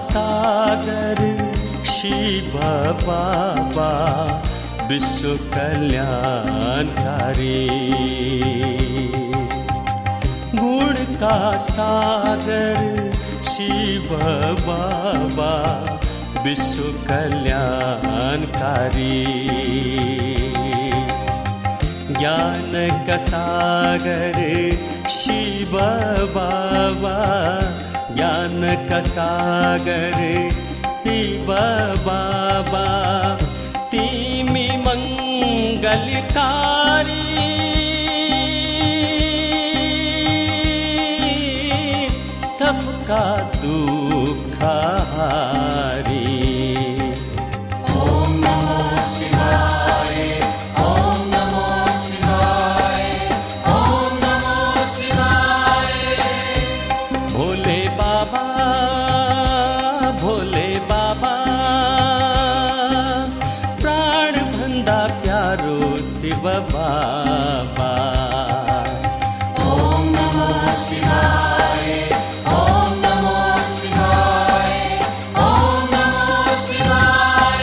सागर शिव बाबा विश्व कल्याणकारी। गुण का सागर शिव बाबा विश्व कल्याणकारी। ज्ञान का सागर शिव बाबा, ज्ञान का सागर शिव बाबा, तिमी मंगलकारी। सबका दुख हारी। शिव बाबा ओम नमो शिवाय, ओम नमो शिवाय, ओम नमो शिवाय।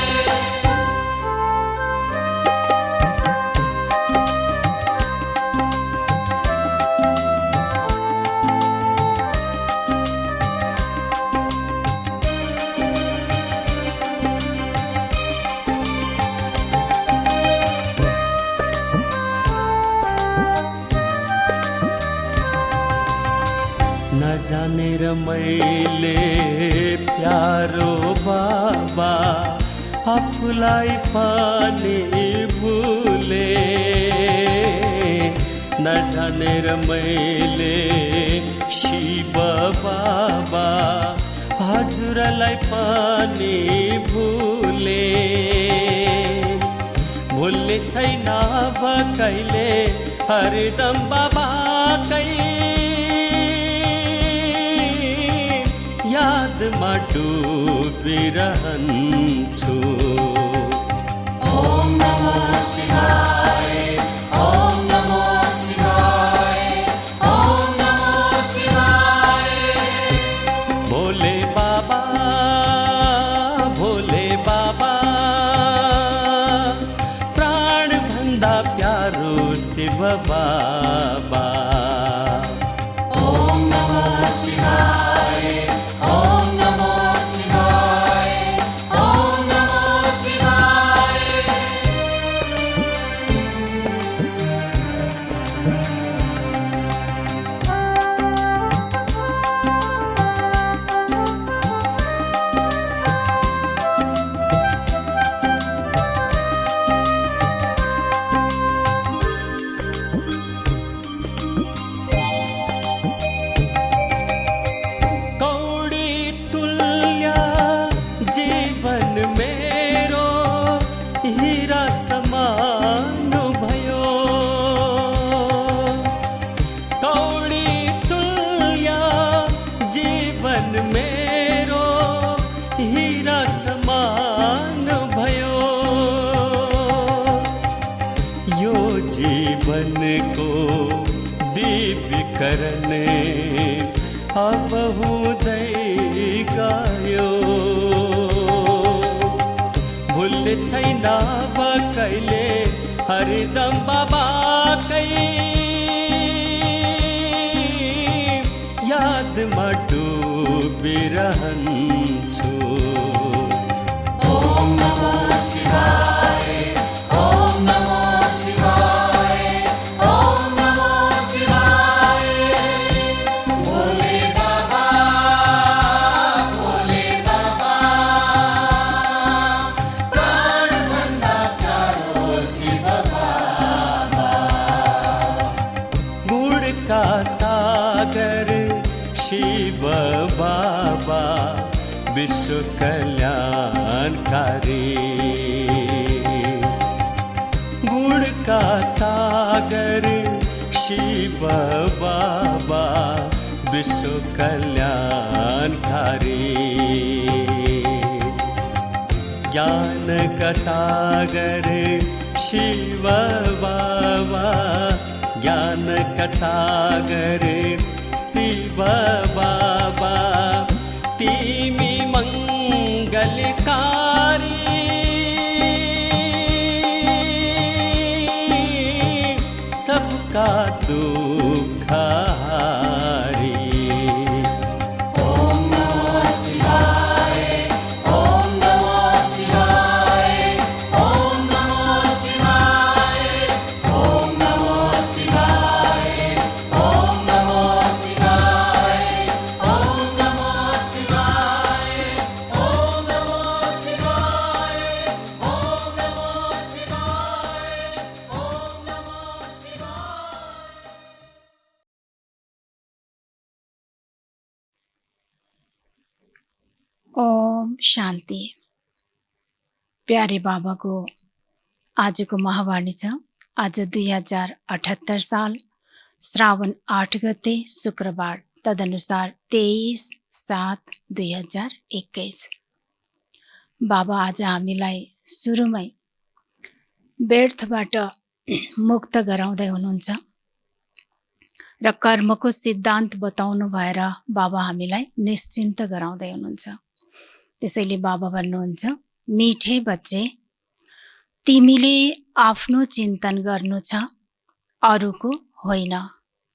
न जाने र मैले प्यारो बाबा आफूलाई पनि भुले। न जाने र मैले शिव बाबा हजुरलाई पनि भुले। भुल्ने छैन अब कहिले हरदम बाबाकै यादमा डुबिरहन्छु। ओम नमो शिवाय, ओम नमो शिवाय, ओम नमो शिवाय। भोले बाबा, भोले बाबा, प्राण भन्दा प्यारो शिव बाबा। ओम नमो शिवाय, ओम नमो शिवाय, ओम नमो शिवाय। समान भयो कौडी तुल्या जीवन मेरो, हीरा समान भयो। यो जीवनको दिव्यकरण अब हुँदै गयो। भुल्ने छैन कहिले हरदम बाबाकै यादमा डुबिरहन्छु। ओम नमो शिवाय, ओम नमो शिवाय, ओम नमो शिवाय। भोले बाबा, भोले बाबा, प्राण भन्दा प्यारो शिव बाबा। गुण का सागर शिव बाबा विश्व कल्याणकारी। गुण का सागर शिव बाबा विश्व कल्याणकारी। ज्ञान का सागर शिव बाबा, ज्ञान का सागर शिव बाबा, तिमी ललकारी सबका दुख हारी। ओम नमो शिवाय, ओम नमो शिवाय, ओम नमो शिवाय, ओम नमो शिवाय, ओम नमो शिवाय, ओम नमो शिवाय, ओम नमो शिवाय, ओम नमो शिवाय, ओम नमो शिवाय। ओम शान्ति। प्यारे बाबाको आजको महावाणी छ। आज 2078 साल श्रावण 8 गते शुक्रबार, तदनुसार 23/7/2021। बाबा आज हामीलाई सुरुमै व्यर्थबाट मुक्त गराउँदै हुनुहुन्छ र कर्मको सिद्धान्त बताउनु भएर बाबा हामीलाई निश्चिन्त गराउँदै हुनुहुन्छ। त्यसैले बाबा भन्नुहुन्छ, मिठे बच्चे, तिमीले आफ्नो चिन्तन गर्नु छ, अरूको होइन।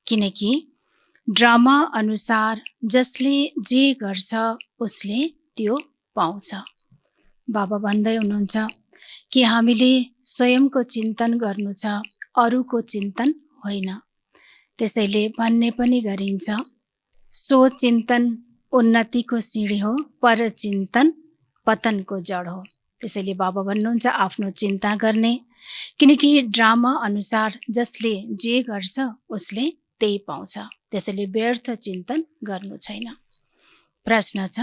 किनकि ड्रामा अनुसार जसले जे गर्छ उसले त्यो पाउँछ। बाबा भन्दै हुनुहुन्छ कि हामीले स्वयंको चिन्तन गर्नु छ, अरूको चिन्तन होइन। त्यसैले भन्ने पनि गरिन्छ, सो चिन्तन उन्नतिको सिँढी हो, पर चिन्तन पतनको जड हो। त्यसैले बाबा भन्नुहुन्छ आफ्नो चिन्ता गर्ने, किनकि ड्रामा अनुसार जसले जे गर्छ उसले त्यही पाउँछ। त्यसैले व्यर्थ चिन्तन गर्नु छैन। प्रश्न छ,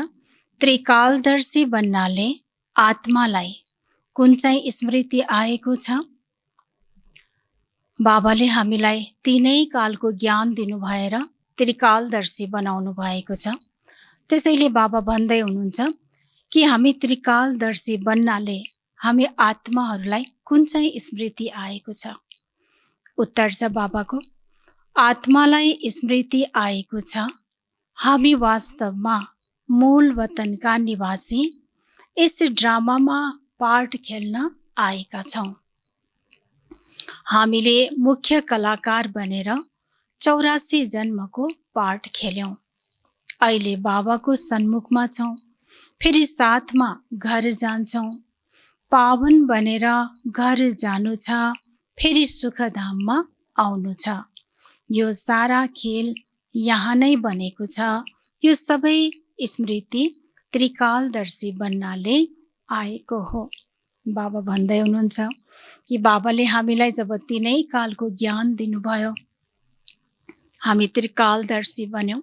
त्रिकालदर्शी बन्नाले आत्मालाई कुन चाहिँ स्मृति आएको छ? बाबाले हामीलाई तीनै कालको ज्ञान दिनु भएर त्रिकालदर्शी बनाउनु भएको छ। त्यसैले बाबा भन्दै हुनुहुन्छ कि हामी त्रिकालदर्शी बन्नाले हामी आत्माहरूलाई कुन चाहिँ स्मृति आएको छ? उत्तर छ बाबाको, आत्मालाई स्मृति आएको छ, हामी वास्तवमा मूल वतनका निवासी यस ड्रामामा पार्ट खेल्न आएका छौँ। हामीले मुख्य कलाकार बनेर 84 जन्मको पार्ट खेल्यौँ। अहिले बाबाको सन्मुखमा छौँ, फेरि साथमा घर जान्छौँ। पावन बनेर घर जानु छ, फेरि सुखधाममा आउनु छ। यो सारा खेल यहाँ नै बनेको छ। यो सबै स्मृति त्रिकालदर्शी बन्नाले आएको हो। बाबा भन्दै हुनुहुन्छ कि बाबाले हामीलाई जब तीनै कालको ज्ञान दिनुभयो, हामी त्रिकालदर्शी बन्यौँ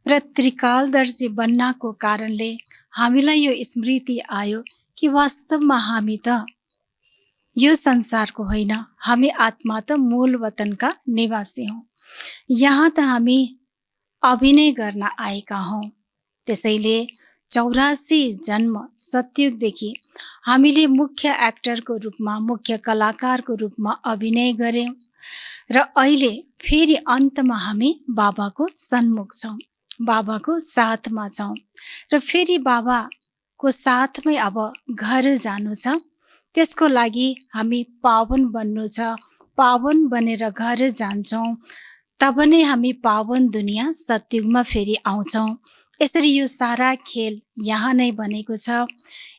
र त्रिकालदर्शी बन्नको कारणले हामीलाई यो स्मृति आयो कि वास्तवमा हामी त यो संसारको होइन, हामी आत्मा त मूल वतनका निवासी हौँ। यहाँ त हामी अभिनय गर्न आएका हौँ। त्यसैले 84 जन्म सतयुगदेखि हामीले मुख्य एक्टरको रूपमा, मुख्य कलाकारको रूपमा अभिनय गर्यौँ र अहिले फेरि अन्तमा हामी बाबाको सन्मुख छौँ, बाबाको साथमा छौँ र फेरि बाबाको साथमै अब घर जानु छ। त्यसको लागि हामी पावन बन्नु छ। पावन बनेर घर जान्छौँ, तब नै हामी पावन दुनियाँ सतयुगमा फेरि आउँछौँ। यसरी यो सारा खेल यहाँ नै बनेको छ।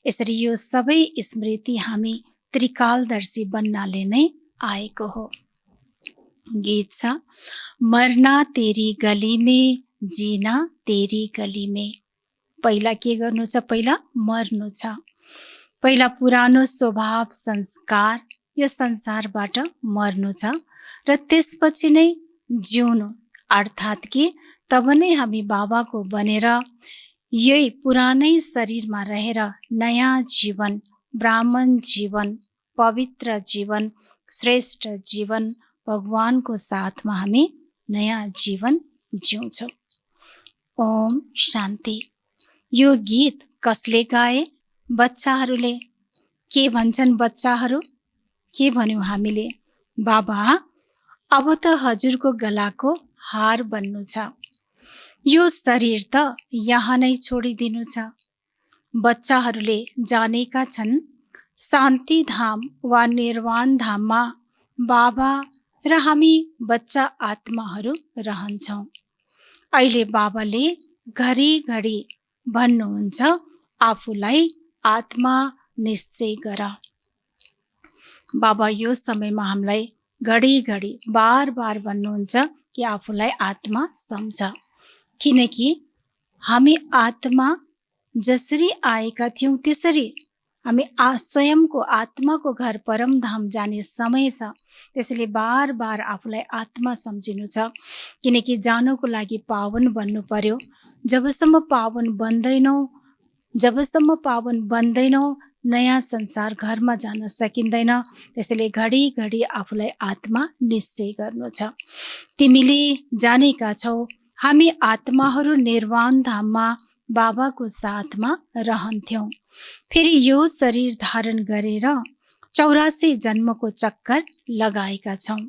यसरी यो सबै स्मृति हामी त्रिकालदर्शी बन्नाले नै आएको हो। गीत छ, मर्ना तेरी गली में, जीना तेरी गली में। पहिला के गर्नु छ? पहिला मर्नु छ। पहिला पुरानो स्वभाव संस्कार यो संसारबाट मर्नु छ र त्यसपछि नै जिउनु, अर्थात् कि तब नै हामी बाबाको बनेर यही पुरानै शरीरमा रहेर नयाँ जीवन, ब्राह्मण जीवन, पवित्र जीवन, श्रेष्ठ जीवन, भगवानको साथमा हामी नयाँ जीवन जिउँछौँ। ओम शान्ति। यो गीत कसले गाए? बच्चाहरूले। के भन्छन् बच्चाहरू? के भन्यौँ हामीले? बाबा, अब त हजुरको गलाको हार बन्नु छ। यो शरीर त यहाँ नै छोडिदिनु छ। बच्चाहरूले जानेका छन् शान्ति धाम वा निर्वाण धाममा बाबा र हामी बच्चा आत्माहरू रहन्छौँ। अहिले बाबाले घरिघरि भन्नुहुन्छ आफूलाई आत्मा निश्चय गर। बाबा यो समयमा हामीलाई घडिघडि बार बार भन्नुहुन्छ कि आफूलाई आत्मा सम्झ, किनकि हामी आत्मा जसरी आएका थियौँ त्यसरी हामी स्वयंको आत्माको घर परमधाम जाने समय छ। त्यसैले बार बार आफूलाई आत्मा सम्झिनु छ, किनकि जानको लागि पावन बन्नु पर्यो। जबसम्म पावन बन्दैनौँ नयाँ संसार घरमा जान सकिँदैन। त्यसैले घडिघडि आफूलाई आत्मा निश्चय गर्नु छ। तिमीले जानेका छौ हामी आत्माहरू निर्वाण धाममा बाबाको साथमा रहन्थ्यौँ। फेरि यो शरीर धारण गरेर 84 जन्मको चक्कर लगाएका छौँ।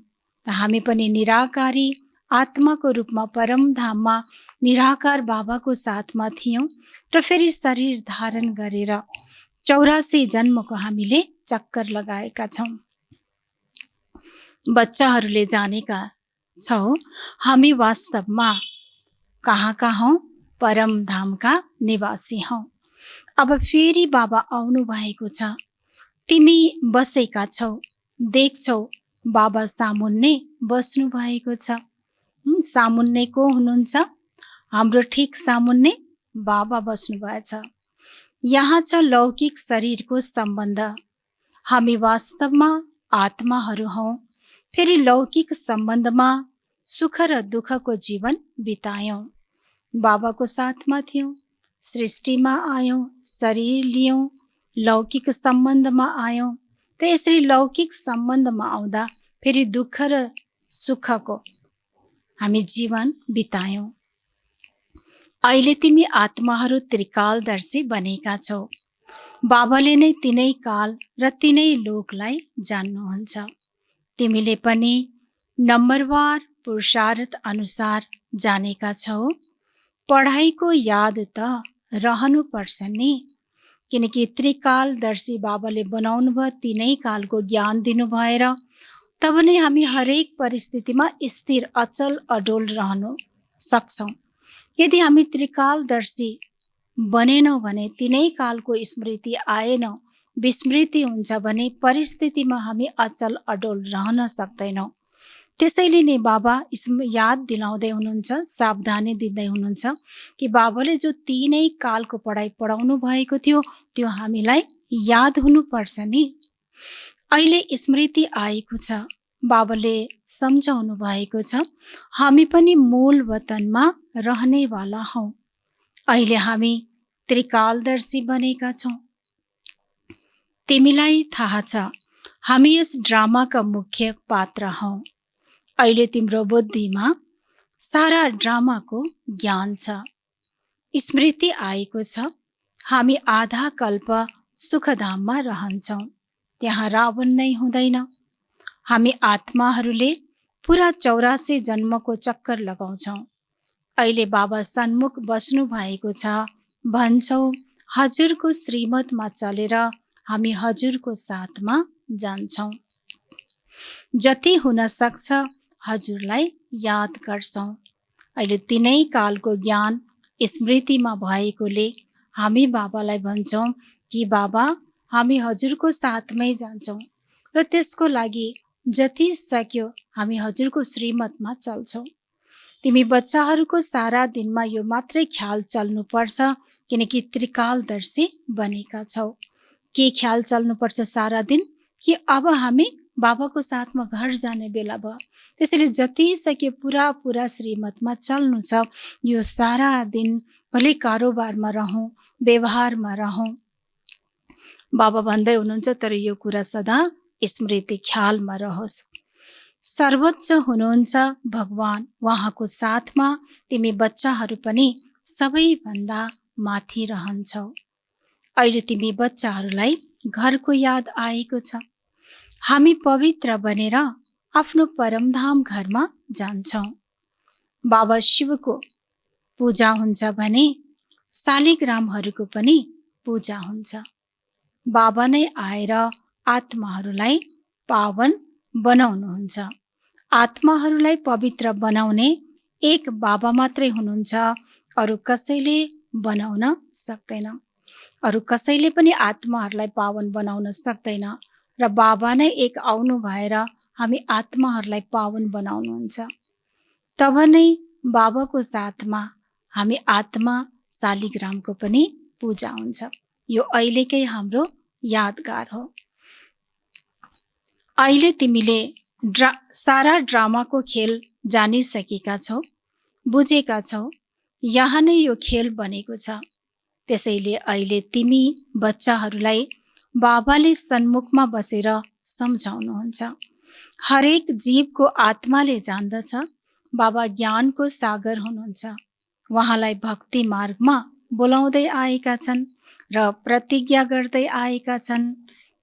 हामी पनि निराकारी आत्माको रूपमा परमधाममा निराकार बाबाको साथमा थियौँ र फेरि शरीर धारण गरेर 84 जन्मको हामीले चक्कर लगाएका छौँ। बच्चाहरूले जानेका छौ हामी वास्तवमा कहाँका हौँ? परमधामका निवासी हौँ। अब फेरि बाबा आउनु भएको छ। तिमी बसेका छौ, देख्छौ बाबा सामुन्ने बस्नु भएको छ। सामुन्ने को हुनुहुन्छ? हाम्रो ठिक सामुन्ने बाबा बस्नु भएछ। यहाँ छ लौकिक शरीरको सम्बन्ध। हामी वास्तवमा आत्माहरू हौँ। फेरि लौकिक सम्बन्धमा सुख र दुःखको जीवन बितायौँ। बाबाको साथमा थियौँ, सृष्टिमा आयौँ, शरीर लियौँ, लौकिक सम्बन्धमा आयौँ। त यसरी लौकिक सम्बन्धमा आउँदा फेरि दुःख र सुखको हामी जीवन बितायौँ। अहिले तिमी आत्माहरू त्रिकालदर्शी बनेका छौ। बाबाले नै तिनै काल र तिनै लोकलाई जान्नुहुन्छ। तिमीले पनि नम्बरवार पुरुषार्थ अनुसार जानेका छौ। पढाइको याद त रहनुपर्छ नि, किनकि त्रिकालदर्शी बाबाले बनाउनु भयो। तिनै कालको ज्ञान दिनु भएर तब नै हामी हरेक परिस्थितिमा स्थिर अचल अडोल रहनु सक्छौँ। यदि हामी त्रिकालदर्शी बनेनौँ भने तिनै कालको स्मृति आएन, विस्मृति हुन्छ भने परिस्थितिमा हामी अचल अडोल रहन सक्दैनौँ। त्यसैले नै बाबा याद दिलाउँदै हुनुहुन्छ, सावधानी दिँदै हुनुहुन्छ कि बाबाले जो तिनै कालको पढाइ पढाउनु भएको थियो त्यो हामीलाई याद हुनुपर्छ नि। अहिले स्मृति आएको छ, बाबाले सम्झाउनु भएको छ हामी पनि मूल वतनमा रहनेवाला हौँ। अहिले हामी त्रिकालदर्शी बनेका छौँ। तिमीलाई थाहा छ हामी यस ड्रामाका मुख्य पात्र हौँ। अहिले तिम्रो बुद्धिमा सारा ड्रामाको ज्ञान छ। स्मृति आएको छ हामी आधा कल्प सुखधाममा रहन्छौँ। त्यहाँ रावण नै हुँदैन। हामी आत्माहरूले पुरा 84 जन्मको चक्कर लगाउँछौँ। अहिले बाबा सन्मुख बस्नु भएको छ। भन्छौ हजुरको श्रीमतमा चलेर हामी हजुरको साथमा जान्छौँ। जति हुन सक्छ हजुरलाई याद गर्छौँ। अहिले तिनै कालको ज्ञान स्मृतिमा भएकोले हामी बाबालाई भन्छौँ कि बाबा हामी हजुरको साथमै जान्छौँ र त्यसको लागि जति सक्यो हामी हजुरको श्रीमतमा चल्छौँ। तिमी बच्चाहरूको सारा दिनमा यो मात्रै ख्याल चल्नुपर्छ, किनकि त्रिकालदर्शी बनेका छौ। के ख्याल चल्नुपर्छ सारा दिन? कि अब हामी बाबाको साथमा घर जाने बेला भयो। त्यसैले जति सक्यो पुरा श्रीमतमा चल्नु छ। यो सारा दिन भले कारोबारमा रहौँ, व्यवहारमा रहौँ। बाबा भन्दै हुनुहुन्छ तर यो कुरा सदा स्मृति ख्यालमा रहोस्। सर्वोच्च हुनुहुन्छ भगवान, उहाँको साथमा तिमी बच्चाहरू पनि सबैभन्दा माथि रहन्छौ। अहिले तिमी बच्चाहरूलाई घरको याद आएको छ। हामी पवित्र बनेर आफ्नो परमधाम घरमा जान्छौँ। बाबा शिवको पूजा हुन्छ भने शालिग्रामहरूको पनि पूजा हुन्छ। बाबा नै आएर आत्माहरूलाई पावन बनाउनुहुन्छ। आत्माहरूलाई पवित्र बनाउने एक बाबा मात्रै हुनुहुन्छ, अरू कसैले बनाउन सक्दैन। अरू कसैले पनि आत्माहरूलाई पावन बनाउन सक्दैन र बाबा नै एक आउनु भएर हामी आत्माहरूलाई पावन बनाउनुहुन्छ। तब नै बाबाको साथमा हामी आत्मा शालिग्रामको पनि पूजा हुन्छ। यो अहिलेकै हाम्रो यादगार हो। अहिले तिमीले सारा ड्रामाको खेल जानिसकेका छौ, बुझेका छौ। यहाँ नै यो खेल बनेको छ। त्यसैले अहिले तिमी बच्चाहरूलाई बाबाले सन्मुखमा बसेर सम्झाउनुहुन्छ। हरेक जीवको आत्माले जान्दछ बाबा ज्ञानको सागर हुनुहुन्छ। उहाँलाई भक्ति मार्गमा बोलाउँदै आएका छन् र प्रतिज्ञा गर्दै आएका छन्।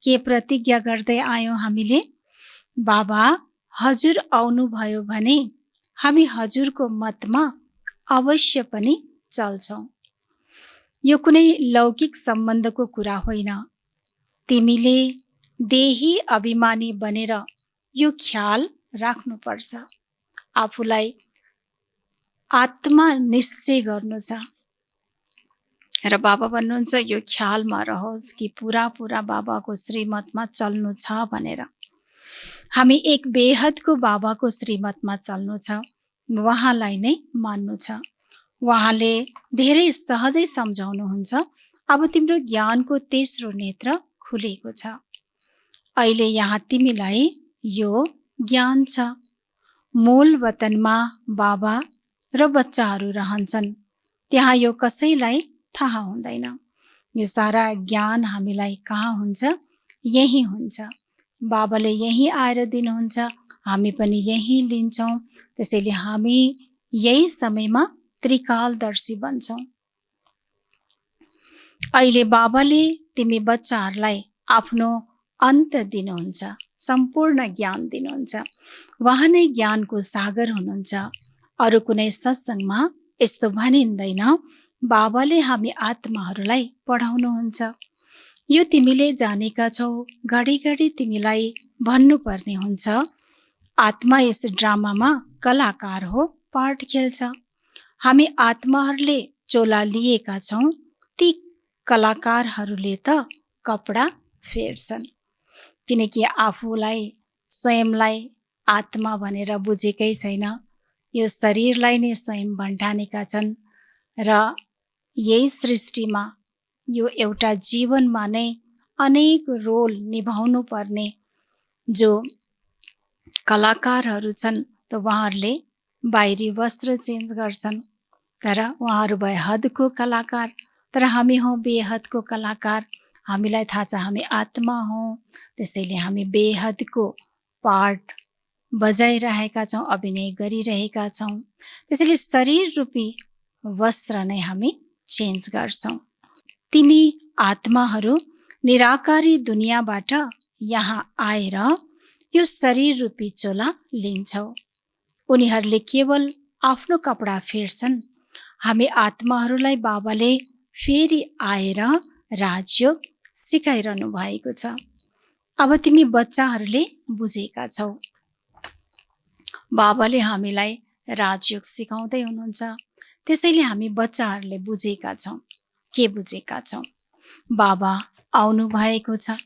के प्रतिज्ञा गर्दै आयौँ हामीले? बाबा हजुर आउनुभयो भने हामी हजुरको मतमा अवश्य पनि चल्छौँ। यो कुनै लौकिक सम्बन्धको कुरा होइन। तिमीले देही अभिमानी बनेर यो ख्याल राख्नुपर्छ, आफूलाई आत्मा निश्चय गर्नु छ। र बाबा भन्नुहुन्छ यो ख्यालमा रहोस् कि पुरा बाबाको श्रीमतमा चल्नु छ भनेर। हामी एक बेहदको बाबाको श्रीमतमा चल्नु छ, उहाँलाई नै मान्नु छ। उहाँले धेरै सहजै सम्झाउनुहुन्छ। अब तिम्रो ज्ञानको तेस्रो नेत्र खुलेको छ। अहिले यहाँ तिमीलाई यो ज्ञान छ। मूल वतनमा बाबा र बच्चाहरू रहन्छन्, त्यहाँ यो कसैलाई थाहा हुँदैन। यो सारा ज्ञान हामीलाई कहाँ हुन्छ? यही हुन्छ। बाबाले यही आएर दिनुहुन्छ, हामी पनि यही लिन्छौँ। त्यसैले हामी यही समयमा त्रिकालदर्शी बन्छौँ। अहिले बाबाले तिमी बच्चाहरूलाई आफ्नो अन्त दिनुहुन्छ, सम्पूर्ण ज्ञान दिनुहुन्छ। उहाँ नै ज्ञानको सागर हुनुहुन्छ। अरू कुनै सत्सङ्गमा यस्तो भनिँदैन बाबाले हामी आत्माहरूलाई पढाउनुहुन्छ। यो तिमीले जानेका छौ। घडी तिमीलाई भन्नुपर्ने हुन्छ। आत्मा यस ड्रामामा कलाकार हो, पार्ट खेल्छ। हामी आत्माहरूले चोला लिएका छौँ, ती कलाकारहरूले त कपडा फेर्छन्। किनकि आफूलाई स्वयंलाई आत्मा भनेर बुझेकै छैन। यो शरीरलाई नै स्वयं भन्ठानेका छन् र यही सृष्टिमा यो एउटा जीवनमा नै अनेक रोल निभाउनु पर्ने जो कलाकारहरू छन्, त उहाँहरूले बाहिरी वस्त्र चेन्ज गर्छन्। तर उहाँहरू भए हदको कलाकार, तर हामी हौँ बेहदको कलाकार। हामीलाई थाहा छ हामी आत्मा हौँ। त्यसैले हामी बेहदको पार्ट बजाइरहेका छौँ, अभिनय गरिरहेका छौँ। त्यसैले शरीर रूपी वस्त्र नै हामी चेन्ज गर्छौँ। तिमी आत्माहरू निराकारी दुनियाँबाट यहाँ आएर यो शरीर रूपी चोला लिन्छौ। उनीहरूले केवल आफ्नो कपडा फेर्छन्। हामी आत्माहरूलाई बाबाले फेरि आएर राजयोग सिकाइरहनु भएको छ। अब तिमी बच्चाहरूले बुझेका छौ। बाबाले हामीलाई राजयोग सिकाउँदै हुनुहुन्छ। त्यसैले हामी बच्चाहरूले बुझेका छौँ। के बुझेका छौँ? बाबा आउनु भएको छ।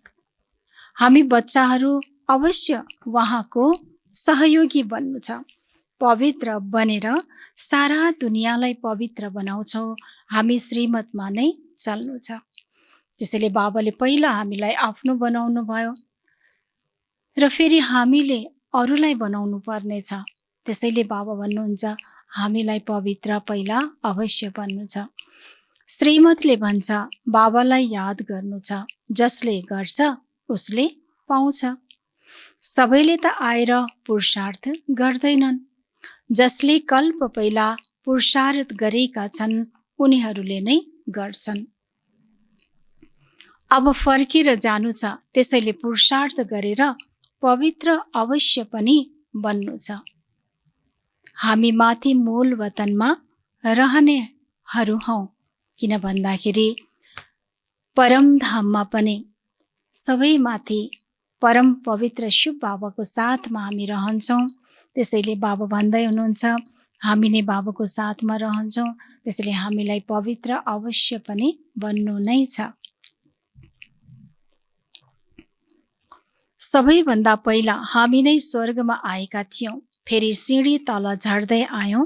हामी बच्चाहरू अवश्य उहाँको सहयोगी बन्नु छ। पवित्र बनेर सारा दुनियाँलाई पवित्र बनाउँछौँ। हामी श्रीमतमा नै चल्नु छ। त्यसैले बाबाले पहिला हामीलाई आफ्नो बनाउनु भयो र फेरि हामीले अरूलाई बनाउनु पर्ने छ। त्यसैले बाबा भन्नुहुन्छ हामीलाई पवित्र पहिला अवश्य बन्नु छ। श्रीमतले भन्छ बाबालाई याद गर्नु छ। जसले गर्छ उसले पाउँछ। सबैले त आएर पुरुषार्थ गर्दैनन्। जसले कल्प पहिला पुरुषार्थ गरेका छन् उनीहरूले नै गर्छन्। अब फर्केर जानु छ। त्यसैले पुरुषार्थ गरेर पवित्र अवश्य पनि बन्नु छ। हामी माथि मूल वतनमा रहनेहरू हौँ। किन भन्दाखेरि परमधाममा पनि सबैमाथि परम पवित्र शिव बाबाको साथमा हामी रहन्छौँ। त्यसैले बाबा भन्दै हुनुहुन्छ हामी नै बाबाको साथमा रहन्छौँ, त्यसैले हामीलाई पवित्र अवश्य पनि बन्नु नै छ। सबैभन्दा पहिला हामी नै स्वर्गमा आएका थियौँ, फेरि सिँढी तल झर्दै आयौँ।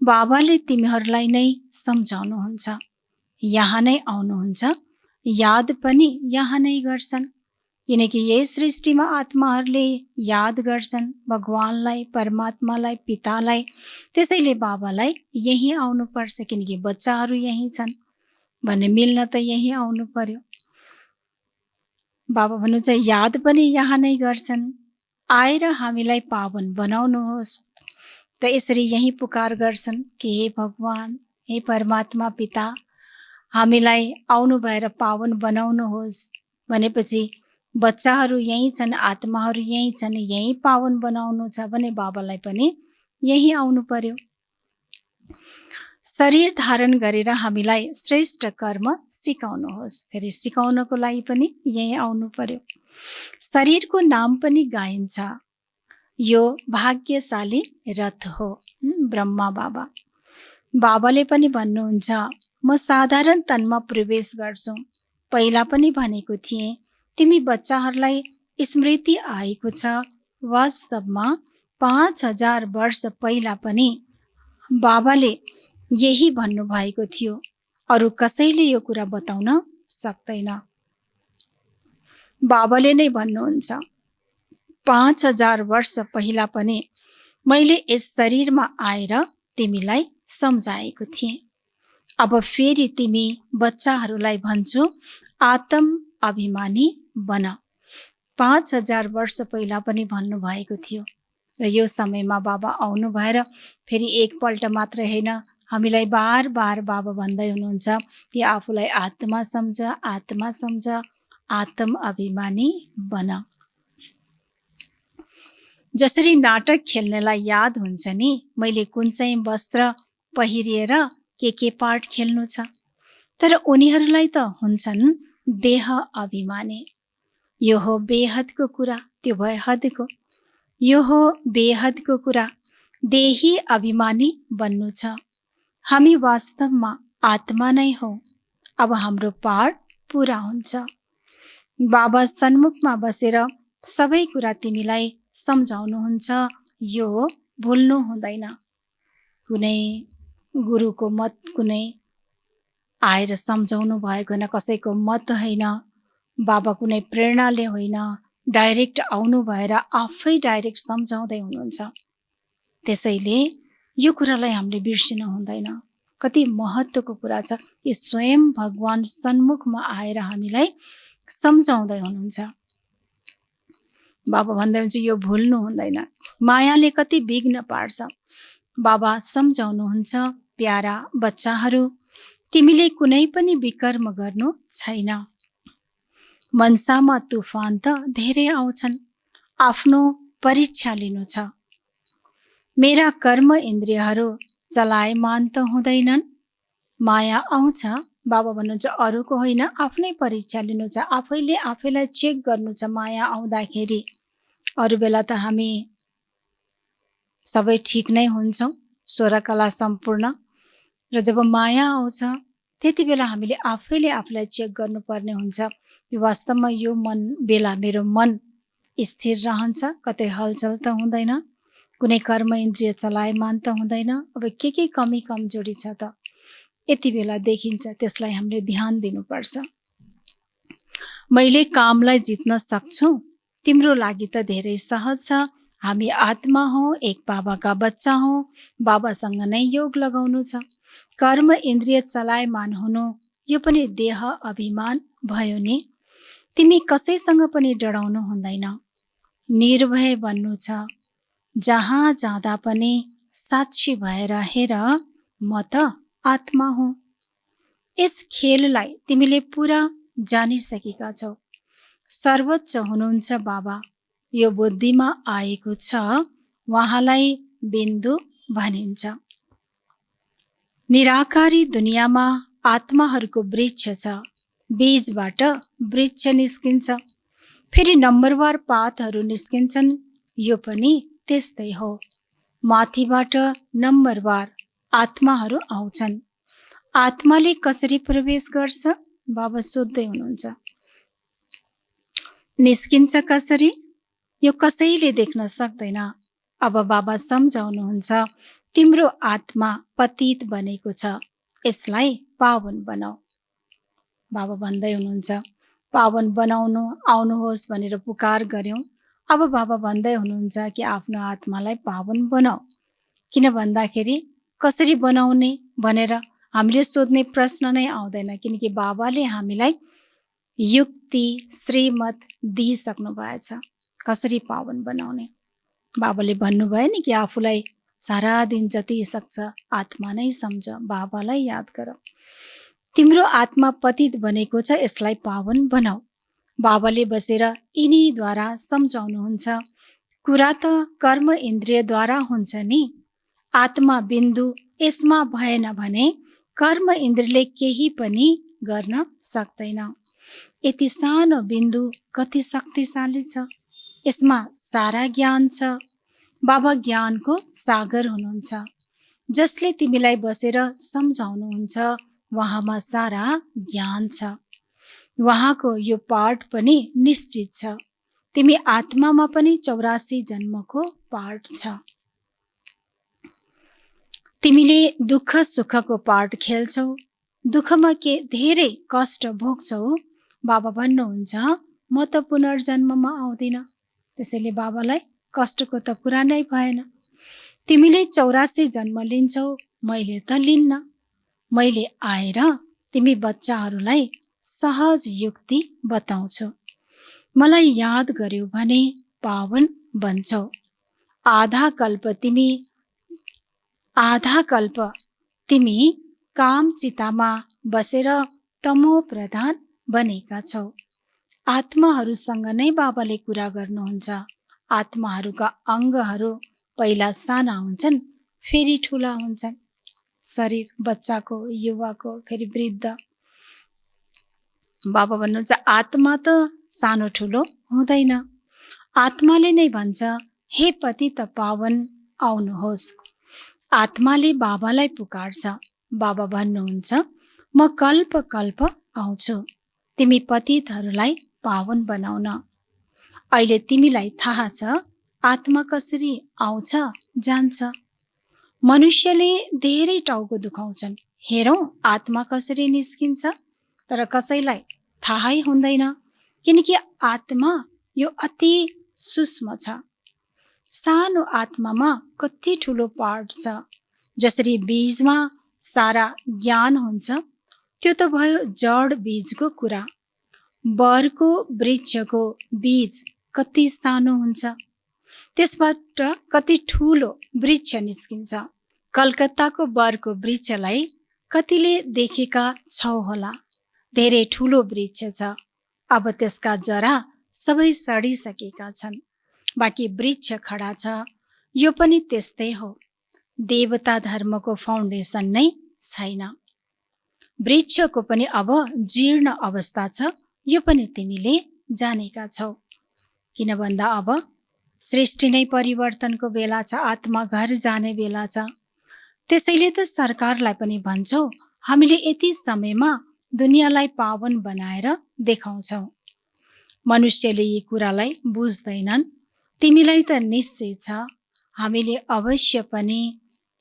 बाबाले तिमीहरूलाई नै सम्झाउनुहुन्छ, यहाँ नै आउनुहुन्छ, याद पनि यहाँ नै गर्छन्। किनकि यही सृष्टिमा आत्माहरूले याद गर्छन् भगवानलाई, परमात्मालाई, पितालाई। त्यसैले बाबालाई यहीँ आउनुपर्छ, किनकि बच्चाहरू यहीँ छन् भने मिल्न त यहीँ आउनु पर्यो। बाबा भन्नुहुन्छ याद पनि यहाँ नै गर्छन्, आएर हामीलाई पावन बनाउनुहोस्। त यसरी यही पुकार गर्छन् कि हे भगवान, हे परमात्मा पिता, हामीलाई आउनु भएर पावन बनाउनुहोस्। भनेपछि बच्चाहरू यहीँ छन्, आत्माहरू यहीँ छन्, यहीँ पावन बनाउनु छ भने बाबालाई पनि यहीँ आउनु पर्यो। शरीर धारण गरेर हामीलाई श्रेष्ठ कर्म सिकाउनुहोस्, फेरि सिकाउनको लागि पनि यहीँ आउनु पर्यो। शरीरको नाम पनि गाइन्छ, यो भाग्यशाली रथ हो। ब्रह्मा बाबा बाबाले पनि भन्नुहुन्छ म साधारण तनमा प्रवेश गर्छु। पहिला पनि भनेको थिएँ तिमी बच्चाहरूलाई स्मृति आएको छ। वास्तवमा 5000 वर्ष पहिला पनि बाबाले यही भन्नुभएको थियो, अरू कसैले यो कुरा बताउन सक्दैन। बाबाले नै भन्नुहुन्छ 5000 वर्ष पहिला पनि मैले यस शरीरमा आएर तिमीलाई सम्झाएको थिएँ। अब फेरि तिमी बच्चाहरूलाई भन्छु आत्म अभिमानी बन। 5000 वर्ष पहिला पनि भन्नुभएको थियो र यो समयमा बाबा आउनु भएर फेरि एकपल्ट मात्र होइन, हामीलाई बार बार बाबा भन्दै हुनुहुन्छ कि आफूलाई आत्मा सम्झ, आत्मा सम्झ, आत्म अभिमानी बन। जसरी नाटक खेल्नेलाई याद हुन्छ नि मैले कुन चाहिँ वस्त्र पहिरिएर के पाठ खेल्नु छ, तर उनीहरूलाई त हुन्छन् देह अभिमानी। यो हो बेहदको कुरा, त्यो भए हदको। यो हो बेहदको कुरा, देही अभिमानी बन्नु छ। हामी वास्तवमा आत्मा नै हौ। अब हाम्रो पाठ पुरा हुन्छ। बाबा सन्मुखमा बसेर सबै कुरा तिमीलाई सम्झाउनुहुन्छ, यो भुल्नु हुँदैन। कुनै गुरुको मत कुनै आएर सम्झाउनु भएको होइन, कसैको मत होइन, बाबा कुनै प्रेरणाले होइन, डाइरेक्ट आउनु भएर आफै डाइरेक्ट सम्झाउँदै हुनुहुन्छ। त्यसैले यो कुरालाई हामीले बिर्सिन हुँदैन। कति महत्त्वको कुरा छ कि स्वयं भगवान सन्मुखमा आएर हामीलाई सम्झाउँदै हुनुहुन्छ। बाबा भन्दै हुन्छ यो भुल्नु हुँदैन। मायाले कति विघ्न पार्छ। बाबा सम्झाउनुहुन्छ प्यारा बच्चाहरू, तिमीले कुनै पनि विकर्म गर्नु छैन। मनसामा तुफान त धेरै आउँछन्, आफ्नो परीक्षा लिनु छ। मेरा कर्म इन्द्रियहरू चलायमान त हुँदैनन्, माया आउँछ। बाबा भन्नुहुन्छ अरूको होइन, आफ्नै परीक्षा लिनु छ, आफैले आफैलाई चेक गर्नु छ। माया आउँदाखेरि अरू बेला त हामी सबै ठिक नै हुन्छौँ, 16 कला सम्पूर्ण, र जब माया आउँछ त्यति बेला हामीले आफैले आफूलाई चेक गर्नुपर्ने हुन्छ। वास्तवमा यो मन बेला मेरो मन स्थिर रहन्छ, कतै हलचल त हुँदैन, कुनै कर्म इन्द्रिय चलायमान त हुँदैन। अब के कमी कमजोरी छ त यति बेला देखिन्छ, त्यसलाई हामीले ध्यान दिनुपर्छ। मैले कामलाई जित्न सक्छु, तिम्रो लागि त धेरै सहज छ। हामी आत्मा हौ, एक बाबाका बच्चा हौ, बाबासँग नै योग लगाउनु छ। कर्म इन्द्रिय चलायमान हुनु यो पनि देह अभिमान भयो नि। तिमी कसैसँग पनि डराउनु हुँदैन, निर्भय बन्नु छ। जहाँ जाँदा पनि साक्षी भएर हेर, म त आत्मा हुँ। यस खेललाई तिमीले पुरा जानिसकेका छौ। सर्वोच्च हुनुहुन्छ बाबा, यो बुद्धिमा आएको छ, उहाँलाई बिन्दु भनिन्छ। निराकारी दुनियाँमा आत्माहरूको वृक्ष छ, बीजबाट वृक्ष निस्किन्छ, फेरि नम्बरवार पातहरू निस्किन्छन्, यो पनि त्यस्तै हो। माथिबाट नम्बरवार आत्माहरू आउँछन्। आत्माले कसरी प्रवेश गर्छ? बाबा सोध्दै हुनुहुन्छ। निस्किन्छ कसरी? यो कसैले देख्न सक्दैन। अब बाबा सम्झाउनुहुन्छ, तिम्रो आत्मा पतित बनेको छ, यसलाई पावन बनाऊ। बाबा भन्दै हुनुहुन्छ, पावन बनाउनु आउनुहोस् भनेर पुकार गर्यौं। अब बाबा भन्दै हुनुहुन्छ कि आफ्नो आत्मालाई पावन बनाऊ। किन भन्दाखेरि कसरी बनाउने भनेर हामीले सोध्ने प्रश्न नै आउँदैन, किनकि बाबाले हामीलाई युक्ति श्रीमत दिइसक्नु भएछ कसरी पावन बनाउने। बाबाले भन्नुभयो नि कि आफूलाई सारा दिन जति सक्छ आत्मा नै सम्झ, बाबालाई याद गर। तिम्रो आत्मा पतित बनेको छ, यसलाई पावन बनाऊ। बाबाले बसेर यिनीद्वारा सम्झाउनुहुन्छ। कुरा त कर्म इन्द्रियद्वारा हुन्छ नि। आत्मा बिन्दु यसमा भएन भने कर्म इन्द्रियले केही पनि गर्न सक्दैन। यति सानो बिन्दु कति शक्तिशाली छ, यसमा सारा ज्ञान छ। बाबा ज्ञानको सागर हुनुहुन्छ, जसले तिमीलाई बसेर सम्झाउनुहुन्छ, उहाँमा सारा ज्ञान छ। उहाँको यो पाठ पनि निश्चित छ, तिमी आत्मामा पनि 84 जन्मको पाठ छ। तिमीले दुःख सुखको पाठ खेल्छौ, दुःखमा के धेरै कष्ट भोग्छौ। बाबा भन्नुहुन्छ, म त पुनर्जन्ममा आउँदिन, त्यसैले बाबालाई कष्टको त कुरा नै भएन। तिमीले 84 जन्म लिन्छौ, मैले त लिन्न। मैले आएर तिमी बच्चाहरूलाई सहज युक्ति बताउँछु। मलाई याद गर्यौ भने पावन बन्छौ। आधा कल्प तिमी काम चितामा बसेर तमो प्रधान बनेका छौ। आत्माहरूसँग नै बाबाले कुरा गर्नुहुन्छ। आत्माहरूका अङ्गहरू पहिला साना हुन्छन्, फेरि ठुला हुन्छन्। शरीर बच्चाको, युवाको, फेरि वृद्ध। बाबा भन्नुहुन्छ, आत्मा त सानो ठुलो हुँदैन। आत्माले नै भन्छ, हे पतित पावन आउनुहोस्। आत्माले बाबालाई पुकार्छ। बाबा भन्नुहुन्छ, म कल्प कल्प आउँछु तिमी पतितहरूलाई पावन बनाउन। अहिले तिमीलाई थाहा छ आत्मा कसरी आउँछ जान्छ। मनुष्यले धेरै टाउको दुखाउँछन्, हेरौँ आत्मा कसरी निस्किन्छ, तर कसैलाई थाहै हुँदैन, किनकि आत्मा यो अति सूक्ष्म छ। सानो आत्मामा कति ठुलो पाठ छ। जसरी बीजमा सारा ज्ञान हुन्छ, त्यो त भयो जड बीजको कुरा। बरको वृक्षको बीज कति सानो हुन्छ, त्यसबाट कति ठुलो वृक्ष निस्किन्छ। कलकत्ताको बरको वृक्षलाई कतिले देखेका छौ होला, धेरै ठुलो वृक्ष छ। अब त्यसका जरा सबै सडिसकेका छन्, बाँकी वृक्ष खडा छ। यो पनि त्यस्तै हो, देवता धर्मको फाउन्डेसन नै छैन। वृक्षको पनि अब जीर्ण अवस्था छ, यो पनि तिमीले जानेका छौ। किन भन्दा अब सृष्टि नै परिवर्तनको बेला छ, आत्मा घर जाने बेला छ। त्यसैले त सरकारलाई पनि भन्छौ, हामीले यति समयमा दुनियाँलाई पावन बनाएर देखाउँछौ। मनुष्यले यी कुरालाई बुझ्दैनन्। तिमीलाई त निश्चय छ, हामीले अवश्य पनि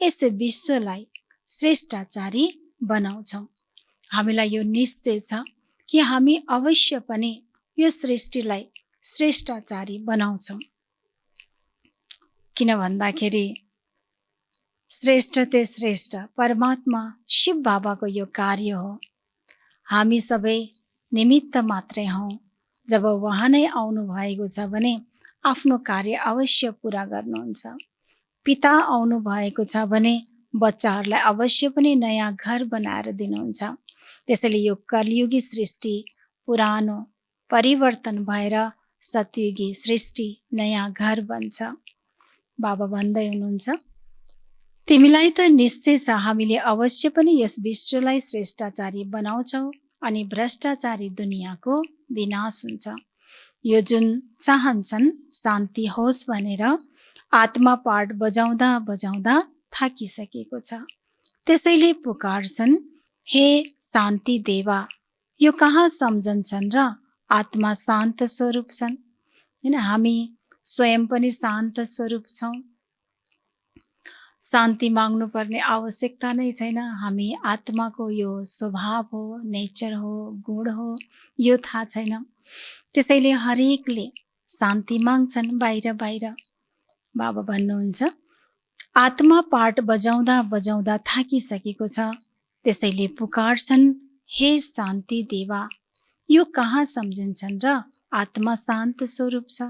यस विश्वलाई श्रेष्ठाचारी बनाउँछौँ। हामीलाई यो निश्चय छ कि हामी अवश्य पनि यो सृष्टिलाई श्रेष्ठाचारी बनाउँछौँ। किन भन्दाखेरि श्रेष्ठ ते श्रेष्ठ परमात्मा शिव बाबाको यो कार्य हो। हामी सबै निमित्त मात्रै हौँ। जब उहाँ नै आउनु भएको छ भने आफ्नो कार्य अवश्य पुरा गर्नुहुन्छ। पिता आउनु भएको छ भने बच्चाहरूलाई अवश्य पनि नयाँ घर बनाएर दिनुहुन्छ। त्यसैले यो कलियुगी सृष्टि पुरानो परिवर्तन भएर सतयुगी सृष्टि नयाँ घर बन्छ। बाबा भन्दै हुनुहुन्छ, तिमीलाई त निश्चय छ हामीले अवश्य पनि यस विश्वलाई श्रेष्ठाचारी बनाउँछौ। अनि भ्रष्टाचारी दुनियाँको विनाश हुन्छ। यो जुन चाहन्छन् शान्ति होस् भनेर आत्मा पाठ बजाउँदा बजाउँदा थाकिसकेको छ। त्यसैले पुकार्छन्, हे शान्ति देवा। यो कहाँ सम्झन्छन् र आत्मा शान्त स्वरूप छन्। हैन, हामी स्वयं पनि शान्त स्वरूप छौँ। शान्ति माग्नु पर्ने आवश्यकता नै छैन। हामी आत्माको यो स्वभाव हो, नेचर हो, गुण हो, यो थाहा छैन। त्यसैले हरेकले शान्ति माग्छन् बाहिर बाहिर। बाबा भन्नुहुन्छ, आत्मा पाठ बजाउँदा बजाउँदा थाकिसकेको छ। त्यसैले पुकार्छन्, हे शान्ति देवा। यो कहाँ सम्झिन्छन् र आत्मा शान्त स्वरूप छ।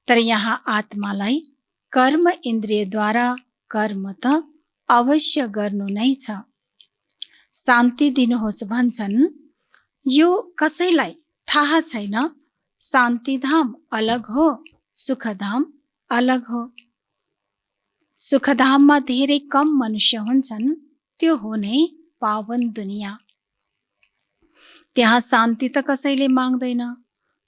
तर यहाँ आत्मालाई कर्म इन्द्रियद्वारा कर्म त अवश्य गर्नु नै छ। शान्ति दिनुहोस् भन्छन्, यो कसैलाई थाहा छैन। शान्तिधाम अलग हो, सुखधाम अलग हो। सुखधाममा धेरै कम मनुष्य हुन्छन्, त्यो हो नै पावन दुनिया। त्यहाँ शान्ति त कसैले माग्दैन।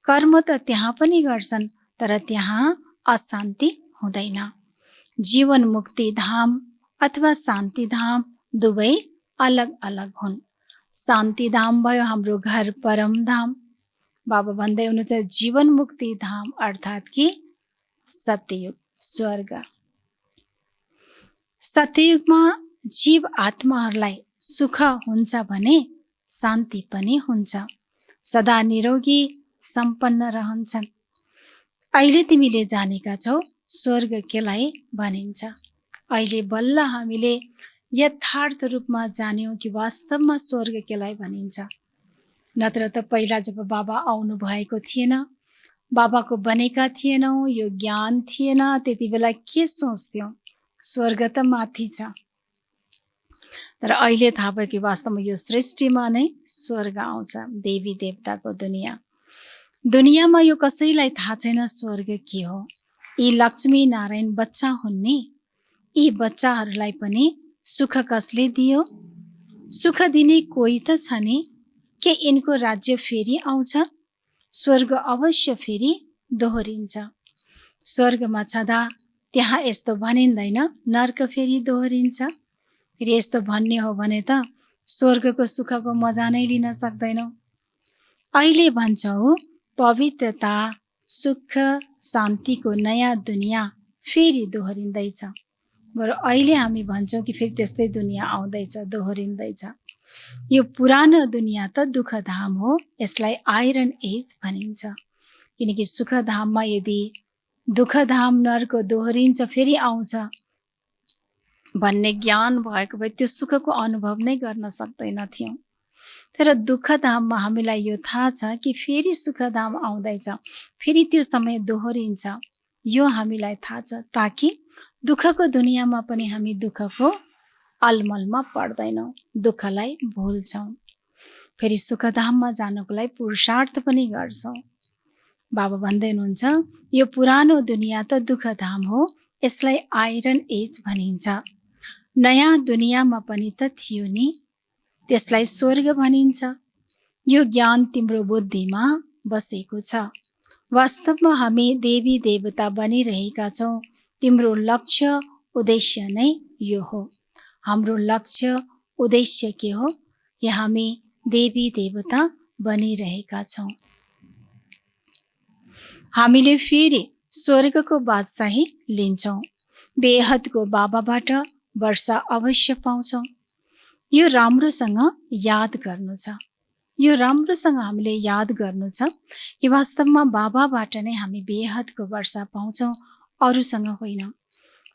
कर्म त त्यहाँ पनि गर्छन्, तर त्यहाँ अशान्ति हुँदैन। जीवन मुक्ति धाम अथवा शान्ति धाम दुवै अलग अलग हुन्। शान्ति धाम भयो हाम्रो घर परम धाम। बाबा भन्दै हुनुहुन्छ, जीवन मुक्ति धाम अर्थात् कि सत्ययुग, स्वर्ग। सत्ययुगमा जीव आत्माहरूलाई सुख हुन्छ भने शान्ति पनि हुन्छ। सदा निरोगी सम्पन्न रहन्छन्। अहिले तिमीले जानेका छौ स्वर्ग केलाई भनिन्छ। अहिले बल्ल हामीले यथार्थ रूपमा जान्यौँ कि वास्तवमा स्वर्ग केलाई भनिन्छ। नत्र त पहिला जब बाबा आउनु भएको थिएन, बाबाको बनेका थिएनौँ, यो ज्ञान थिएन, त्यति बेला के सोच्थ्यौँ? स्वर्ग त माथि छ। तर अहिले थाहा भयो कि वास्तवमा यो सृष्टिमा नै स्वर्ग आउँछ, देवी देवताको दुनियाँ। दुनियाँमा यो कसैलाई थाहा छैन स्वर्ग के हो। यी लक्ष्मी नारायण बच्चा हुन् नि, यी बच्चाहरूलाई पनि सुख कसले दियो? सुख दिने कोही त छ नि। के यिनको राज्य फेरि आउँछ? स्वर्ग अवश्य फेरि दोहोरिन्छ। स्वर्गमा छँदा त्यहाँ यस्तो भनिँदैन, नर्क फेरि दोहोरिन्छ। फेरि यस्तो भन्ने हो भने त स्वर्गको सुखको मजा नै लिन सक्दैनौँ। अहिले भन्छौँ पवित्रता, सुख, शान्तिको नयाँ दुनियाँ फेरि दोहोरिँदैछ। बरु अहिले हामी भन्छौँ कि फेरि त्यस्तै दुनियाँ आउँदैछ, दोहोरिँदैछ। यो पुरानो दुनियाँ त दुःखधाम हो, यसलाई आइरन एज भनिन्छ। किनकि सुखधाममा यदि दुःखधाम नर्क दोहोरिन्छ फेरि आउँछ भन्ने ज्ञान भएको भए त्यो सुखको अनुभव नै गर्न सक्दैनथ्यौँ। तर दुःखधाममा हामीलाई यो थाहा छ कि फेरि सुखधाम आउँदैछ, फेरि त्यो समय दोहोरिन्छ। यो हामीलाई थाहा छ, ताकि दुःखको दुनियाँमा पनि हामी दुःखको अलमलमा पर्दैनौँ, दुःखलाई भुल्छौँ। फेरि सुखधाममा जानको लागि पुरुषार्थ पनि गर्छौँ। बाबा भन्दै हुनुहुन्छ, यो पुरानो दुनियाँ त दुःखधाम हो, यसलाई आइरन एज भनिन्छ। नयाँ दुनियाँमा पनि त थियो नि, त्यसलाई स्वर्ग भनिन्छ। यो ज्ञान तिम्रो बुद्धिमा बसेको छ। वास्तवमा हामी देवी देवता बनिरहेका छौँ। तिम्रो लक्ष्य उद्देश्य नै यो हो। हाम्रो लक्ष्य उद्देश्य के हो? कि हामी देवी देवता बनिरहेका छौँ। हामीले फेरि स्वर्गको बादशाही लिन्छौँ। बेहदको बाबाबाट वर्षा अवश्य पाउँछौँ। यो राम्रोसँग याद गर्नु छ। यो राम्रोसँग हामीले याद गर्नु छ कि वास्तवमा बाबाबाट नै हामी बेहदको वर्षा पाउँछौँ, अरूसँग होइन।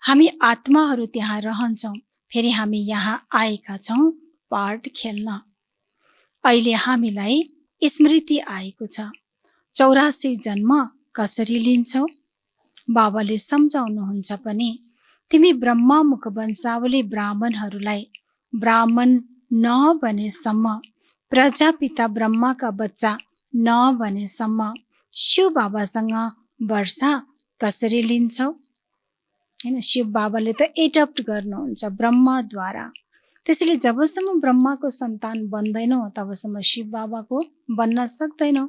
हामी आत्माहरू त्यहाँ रहन्छौँ। फेरि हामी यहाँ आएका छौँ पार्ट खेल्न। अहिले हामीलाई स्मृति आएको छ। 84 जन्म कसरी लिन्छौ? बाबाले सम्झाउनुहुन्छ पनि, तिमी ब्रह्मा मुख वंशावली ब्राह्मणहरूलाई ब्राह्मण नबनेसम्म, प्रजापिता ब्रह्माका बच्चा नबनेसम्म शिव बाबासँग वर्षा कसरी लिन्छौ? हैन, शिव बाबाले त एडप्ट गर्नुहुन्छ ब्रह्माद्वारा। त्यसैले जबसम्म ब्रह्माको सन्तान बन्दैनौ तबसम्म शिव बाबाको बन्न सक्दैनौ।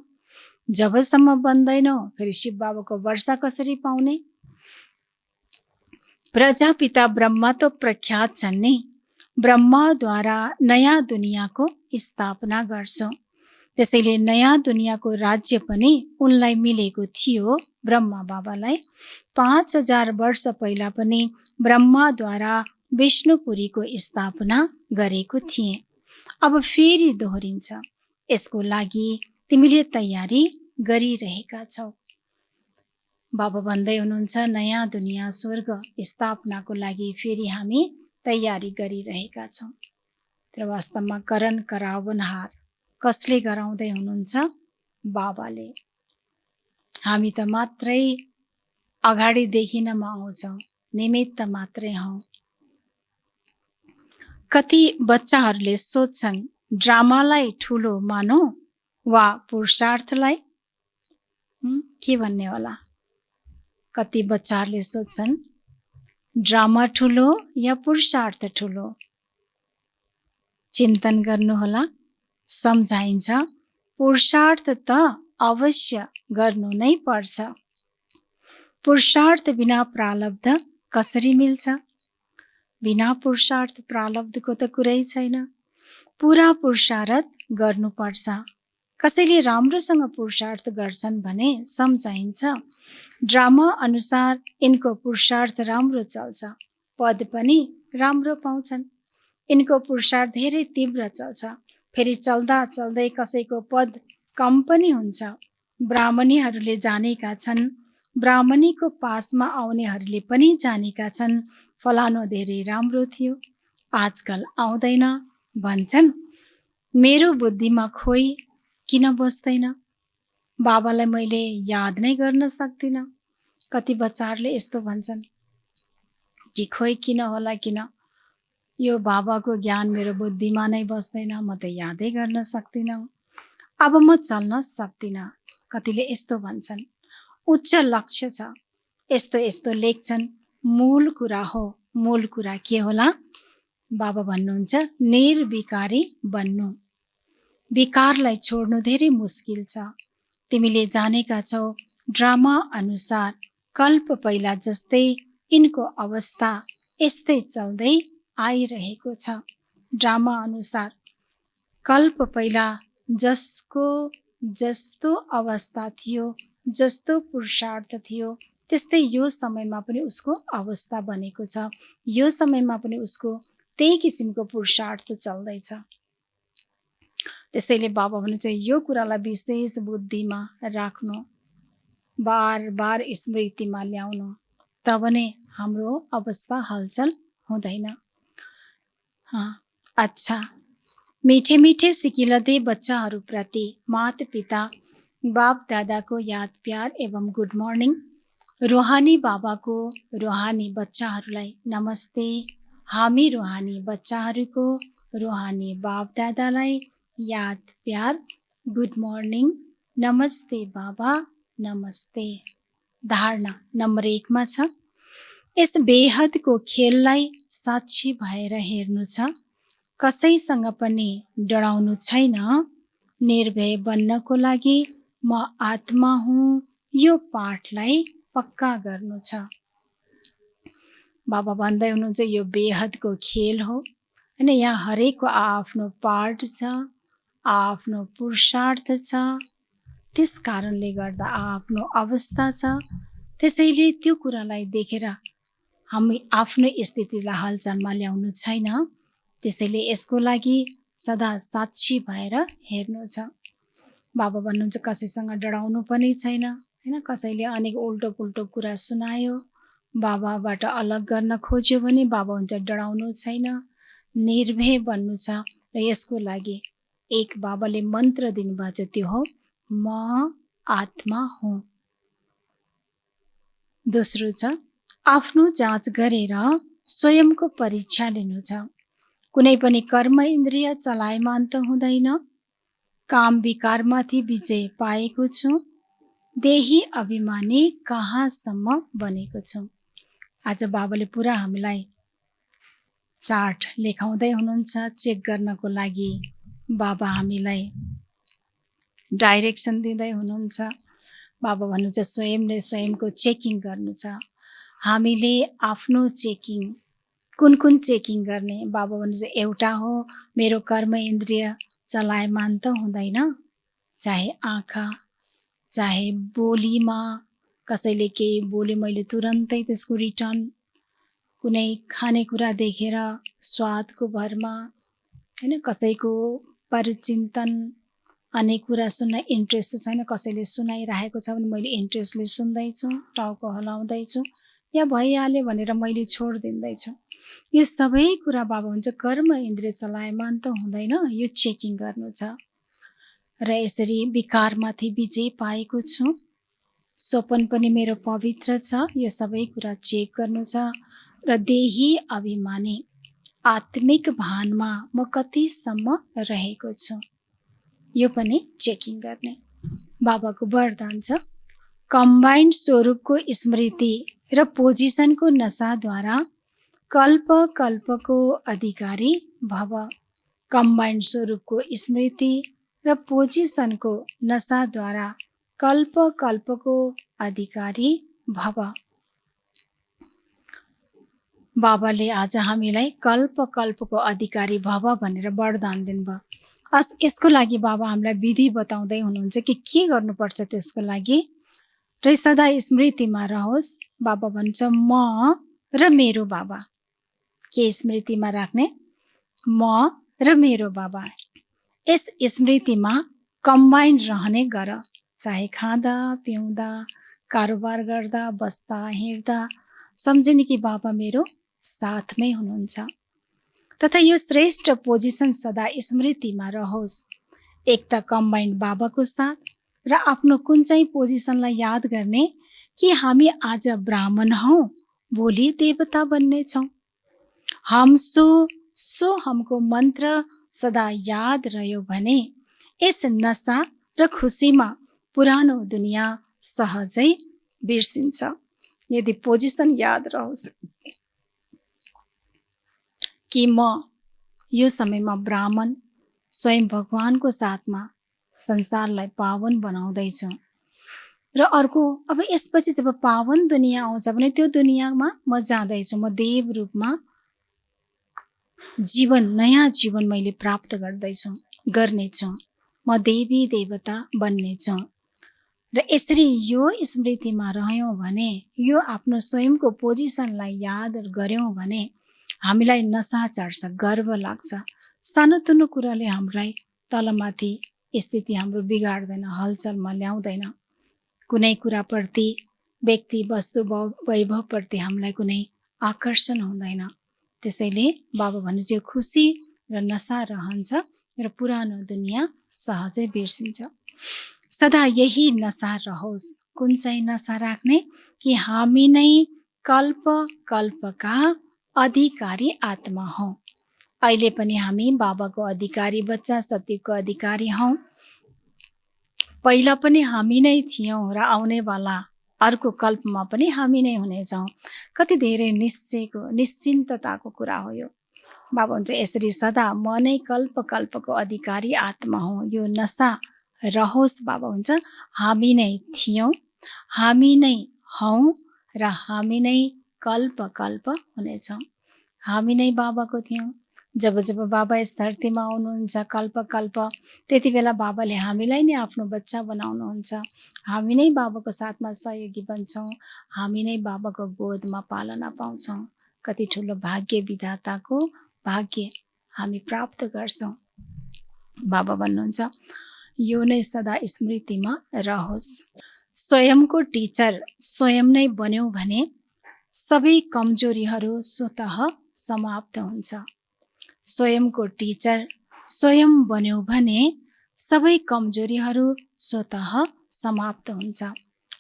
जबसम्म बन्दैनौ फेरि शिव बाबाको वर्षा कसरी पाउने? प्रजापिता ब्रह्मा त प्रख्यात छन् नि, ब्रह्माद्वारा नयाँ दुनियाँको स्थापना गर्छौँ। त्यसैले नयाँ दुनियाँको राज्य पनि उनलाई मिलेको थियो। ब्रह्मा बाबालाई 5000 वर्ष पहिला पनि ब्रह्माद्वारा विष्णुपुरीको स्थापना गरेको थिए। अब फेरि दोहोरिन्छ। यसको लागि तिमीले तयारी गरिरहेका छौ। बाबा भन्दै हुनुहुन्छ नयाँ दुनियाँ स्वर्ग स्थापनाको लागि फेरि हामी तयारी गरिरहेका छौँ। तर वास्तवमा करण कराउनहार कसले गराउँदै हुनुहुन्छ? बाबाले। हामी त मात्रै अगाडि देखिनमा आउँछौँ, निमित्त मात्रै हौँ। कति बच्चाहरूले सोध्छन् ड्रामालाई ठुलो मानौ वा पुरुषार्थलाई? के भन्ने होला? कति बच्चाहरूले सोध्छन् ड्रामा ठुलो या पुरुषार्थ ठुलो? चिन्तन गर्नुहोला। सम्झाइन्छ पुरुषार्थ त अवश्य गर्नु नै पर्छ। पुरुषार्थ बिना प्रारब्ध कसरी मिल्छ? बिना पुरुषार्थ प्रारब्धको त कुरै छैन। पुरा पुरुषार्थ गर्नुपर्छ। कसैले राम्रोसँग पुरुषार्थ गर्छन् भने सम्झाइन्छ ड्रामा अनुसार यिनको पुरुषार्थ राम्रो चल्छ, पद पनि राम्रो पाउँछन्। यिनको पुरुषार्थ धेरै तीव्र चल्छ, फेरि चल्दा चल्दै कसैको पद कम पनि हुन्छ। ब्राह्मणीहरूले जानेका छन्, ब्राह्मणीको पासमा आउनेहरूले पनि जानेका छन् फलानो धेरै राम्रो थियो, आजकल आउँदैन भन्छन्। मेरो बुद्धिमा खोइ किन बस्दैन? बाबालाई मैले याद नै गर्न सक्दिनँ। कति बच्चाहरूले यस्तो भन्छन् कि खोइ किन होला किन यो बाबाको ज्ञान मेरो बुद्धिमा नै बस्दैन, म त यादै गर्न सक्दिनँ, अब म चल्न सक्दिनँ। कतिले यस्तो भन्छन्। उच्च लक्ष्य छ, यस्तो यस्तो लेख्छन्, मूल कुरा हो। मूल कुरा के होला? बाबा भन्नुहुन्छ निर्विकारी बन्नु। विकारलाई छोड्नु धेरै मुस्किल छ। तिमीले जानेका छौ ड्रामा अनुसार कल्प पहिला जस्तै यिनको अवस्था यस्तै चल्दै आइरहेको छ। ड्रामा अनुसार कल्प पहिला जसको जस्तो अवस्था थियो, जस्तो पुरुषार्थ थियो, त्यस्तै यो समयमा पनि उसको अवस्था बनेको छ। यो समयमा पनि उसको त्यही किसिमको पुरुषार्थ चल्दैछ। त्यसैले बाबा भन्नुहुन्छ यो कुरालाई विशेष बुद्धिमा राख्नु, बार बार स्मृतिमा ल्याउनु, तब नै हाम्रो अवस्था हलचल हुँदैन। अच्छा, मीठे मीठे सिकिलदे बच्चाहरूप्रति माता पिता बाप दादाको याद प्यार एवं गुड मर्निङ। रूहानी बाबाको रूहानी बच्चाहरूलाई नमस्ते। हामी रूहानी बच्चाहरूको रूहानी बाप दादालाई याद प्यार गुड मर्निङ, नमस्ते बाबा, नमस्ते। धारणा नम्बर 1 मा छ, यस बेहदको खेललाई साक्षी भएर हेर्नु छ। कसैसँग पनि डराउनु छैन। निर्भय बन्नको लागि म आत्मा हुँ, यो पाठलाई पक्का गर्नु छ। बाबा भन्दै हुनुहुन्छ यो बेहदको खेल हो हैन। यहाँ हरेकको आफ्नो पार्ट छ, आफ्नो पुरुषार्थ छ, त्यस कारणले गर्दा आफ्नो अवस्था छ। त्यसैले त्यो कुरालाई देखेर हामी आफ्नो स्थितिलाई हलचलमा ल्याउनु छैन। त्यसैले यसको लागि सदा साक्षी भएर हेर्नु छ। बाबा भन्नुहुन्छ कसैसँग डराउनु पनि छैन हैन। कसैले अनेक उल्टो पुल्टो कुरा सुनायो, बाबाबाट अलग गर्न खोज्यो भने बाबा हुन्छ डराउनु छैन, निर्भय बन्नु छ। र यसको लागि एक बाबाले मन्त्र दिनुभएको छ, त्यो हो म आत्मा हुँ। दोस्रो छ आफ्नो जाँच गरेर स्वयंको परीक्षा लिनु छ। कुनै पनि कर्म इन्द्रिय चलायमान त हुँदैन। काम विकारमाथि विजय पाएको छु। देही अभिमानी कहाँसम्म बनेको छु। आज बाबाले पुरा हामीलाई चार्ट लेखाउँदै हुनुहुन्छ चेक गर्नको लागि। बाबा हामीलाई डाइरेक्सन दिँदै हुनुहुन्छ। बाबा भन्नुहुन्छ स्वयंले स्वयंको चेकिङ गर्नु छ। हामीले आफ्नो चेकिङ कुन कुन चेकिङ गर्ने? बाबा भन्नुहुन्छ एउटा हो मेरो कर्म इन्द्रिय चलायमान त हुँदैन, चाहे आँखा, चाहे बोलीमा कसैले केही बोले मैले तुरन्तै त्यसको रिटर्न, कुनै खानेकुरा देखेर स्वादको भरमा हैन, कसैको परिचिन्तन अनेक कुरा सुन्न इन्ट्रेस्ट छैन, कसैले सुनाइरहेको छ भने मैले इन्ट्रेस्टले सुन्दैछु, टाउको हलाउँदैछु, या भइहाल्यो भनेर मैले छोडिदिँदैछु। यो सबै कुरा बाबा हुन्छ कर्म इन्द्रिय चलायमान त हुँदैन, यो चेकिङ गर्नु छ। र यसरी विकारमाथि विजय पाएको छु, स्वपन पनि मेरो पवित्र छ, यो सबै कुरा चेक गर्नु छ। र देही अभिमानी आत्मिक भानमा म कतिसम्म रहेको छु, यो पनि चेकिङ गर्ने। बाबाको वरदान छ कम्बाइन्ड स्वरूपको स्मृति र पोजिसनको नसाद्वारा कल्प कल्पको अधिकारी भव। कम्बाइन्ड स्वरूपको स्मृति र पोजिसनको नसाद्वारा कल्प कल्पको अधिकारी भव। बाबाले आज हामीलाई कल्प कल्पको अधिकारी भव भनेर वरदान दिनुभयो। यसको लागि बाबा हामीलाई विधि बताउँदै हुनुहुन्छ कि के गर्नुपर्छ त्यसको लागि। र सदा स्मृतिमा रहोस्। बाबा भन्छ म र मेरो बाबा। के स्मृतिमा राख्ने? म र मेरो बाबा। यस स्मृतिमा कम्बाइन्ड रहने गर, चाहे खाँदा पिउँदा, कारोबार गर्दा, बस्दा हिँड्दा, सम्झिने कि बाबा मेरो साथमै हुनुहुन्छ। तथा यो श्रेष्ठ पोजिसन सदा स्मृतिमा रहोस्। एक त कम्बाइन्ड बाबाको साथ र आफ्नो कुन चाहिँ पोजिसनलाई याद गर्ने कि हामी आज ब्राह्मण हौँ, भोलि देवता बन्ने छौँ। हम सो हमको मन्त्र सदा याद रह्यो भने यस नशा र खुसीमा पुरानो दुनियाँ सहजै बिर्सिन्छ। यदि पोजिसन याद रहोस् कि म यो समयमा ब्राह्मण स्वयं भगवानको साथमा संसारलाई पावन बनाउँदैछु, र अर्को अब यसपछि जब पावन दुनियाँ आउँछ भने त्यो दुनियाँमा म जाँदैछु, म देव रूपमा जीवन, नयाँ जीवन मैले प्राप्त गर्नेछु, म देवी देवता बन्नेछु। र यसरी यो स्मृतिमा रह्यौँ भने, यो आफ्नो स्वयंको पोजिसनलाई याद गऱ्यौँ भने हामीलाई नशा चढ्छ, गर्व लाग्छ। सानोतिनो कुराले हामीलाई तलमाथि स्थिति हाम्रो बिगाड्दैन, हलचलमा ल्याउँदैन। कुनै कुराप्रति, व्यक्ति वस्तु वैभवप्रति हामीलाई कुनै आकर्षण हुँदैन। त्यसैले बाबा भन्नुहुन्छ खुसी र नशा रहन्छ र पुरानो दुनियाँ सहजै बिर्सिन्छ। सदा यही नशा रहोस्। कुन चाहिँ नशा राख्ने? कि हामी नै कल्प कल्पका अधिकारी आत्मा हौँ। अहिले पनि हामी बाबाको अधिकारी बच्चा, सत्यको अधिकारी हौँ। पहिला पनि हामी नै थियौँ र आउनेवाला अर्को कल्पमा पनि हामी नै हुनेछौँ। कति धेरै निश्चिन्तताको कुरा हो यो। बाबा हुन्छ यसरी सदा म नै कल्प कल्पको अधिकारी आत्मा हौँ, यो नशा रहोस्। बाबा हुन्छ हामी नै थियौँ, हामी नै हौँ र हामी नै कल्प कल्प हुनेछौँ। हामी नै बाबाको थियौँ। जब जब बाबा यस धरतीमा आउनुहुन्छ कल्प कल्प, त्यति बेला बाबाले हामीलाई नै आफ्नो बच्चा बनाउनुहुन्छ। हामी नै बाबाको साथमा सहयोगी बन्छौँ, हामी नै बाबाको गोदमा पालना पाउँछौँ। कति ठुलो भाग्य, विधाताको भाग्य हामी प्राप्त गर्छौँ। बाबा भन्नुहुन्छ यो नै सदा स्मृतिमा रहोस्। स्वयंको टिचर स्वयं नै बन्यौँ भने सबै कमजोरीहरू स्वतः समाप्त हुन्छ। स्वयंको टिचर स्वयं बन्यौँ भने सबै कमजोरीहरू स्वतः समाप्त हुन्छ।